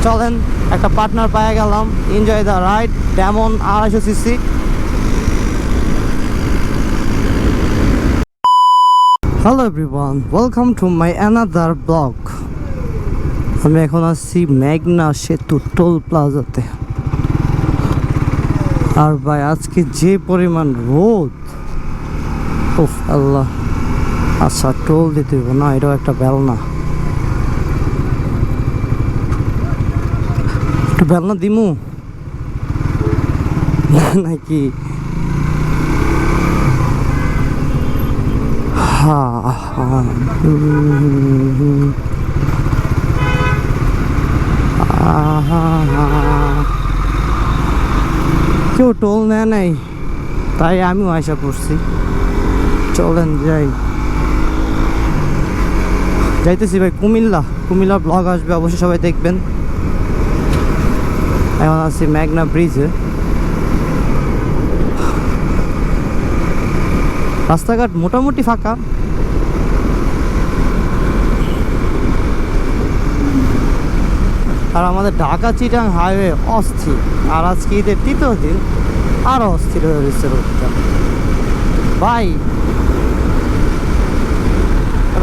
চলেন একটা পার্টনার পেয়ে গেলাম। Enjoy the ride. Demon 250 CC. Hello everyone, welcome to my another blog. আমি এখন আসছি মেঘনা সেতু টোল প্লাজাতে। আর ভাই আজকে যে পরিমাণ রোদ, উফ আল্লাহ। আচ্ছা, টোল দিতে হবে না, এটাও একটা বেলনা। একটু বেলনা দিমু নাকি? কেউ টোল নেয় নাই, তাই আমিও আশা করছি। চলেন যাইতেছি ভাই কুমিল্লা ব্লগ আসবে, অবশ্যই সবাই দেখবেন। এখন আছি মেঘনা ব্রিজে। রাস্তাঘাট মোটামুটি ফাঁকা। আর আমাদের ঢাকা চিটাং হাইওয়ে অস্থির। আর আজকে ঈদের তৃতীয় দিন, আরও অস্থির হয়ে রয়েছে রোডটা। ভাই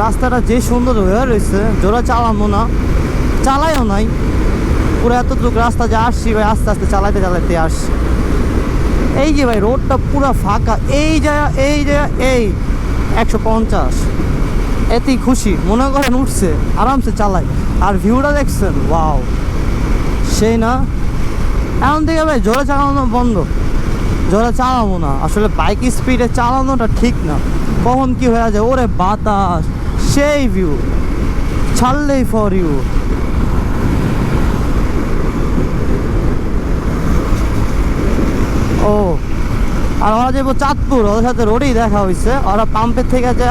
রাস্তাটা যে সুন্দর হয়ে রয়েছে, জোরে চালানো না, চালাইও নাই। পুরো এতটুকু রাস্তা যে আসছি ভাই, আস্তে আস্তে চালাইতে আসছি। এই যে ভাই রোডটা পুরো ফাঁকা। এই 150, এতেই খুশি মনে করেন। উঠছে আরামসে চালাই। আর ভিউটা দেখছেন, ওয়াও, সেই না। এখন থেকে ভাই জোরে চালানো বন্ধ, জোরে চালাবো না। আসলে বাইক স্পিডে চালানোটা ঠিক না। কখন কি হয়ে যায়, ওরে বাতাস, সেই ভিউ, ছাড়লেই ফর ইউ। ও আর ওরা যাবো চাঁদপুর, ওদের সাথে রোডেই দেখা হয়েছে। ওরা পাম্পের থেকে যা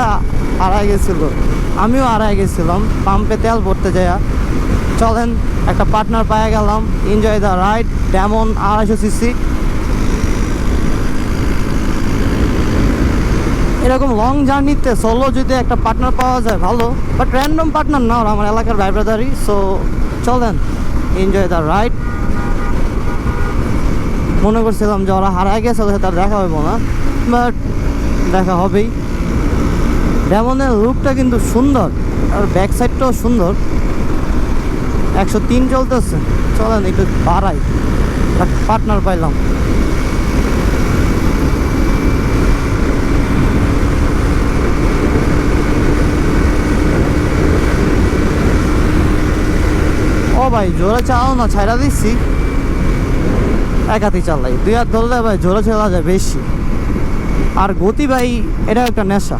হারাই গেছিল, আমিও হারাই গেছিলাম পাম্পে তেল ভরতে যাইয়া। চলেন একটা পার্টনার পেয়ে গেলাম। Enjoy the ride. Demon 250 CC. এরকম লং জার্নিতে সোলো যদি একটা পার্টনার পাওয়া যায় ভালো, বাট র্যান্ডম পার্টনার না, ওরা আমার এলাকার ভাই ব্রাদারই। সো চলেন এনজয় দ্য রাইড। মনে করছিলাম যে ওরা হারাই গেছে, ওদের সাথে আর দেখা হইব না, বাট দেখা হবেই। ডেমনের লুকটা কিন্তু সুন্দর, আর ব্যাক সাইডটাও সুন্দর। 103 চলতেছে। চলেন একটু বাড়াই, পার্টনার পাইলাম। ও ভাই জোরে চালাও না, ছাইড়া দিচ্ছি। এক হাতেই চালাই, 2 হাত ধরলে ভাই জোরে চালা যায় বেশি। আর গতি ভাই, এটা একটা নেশা।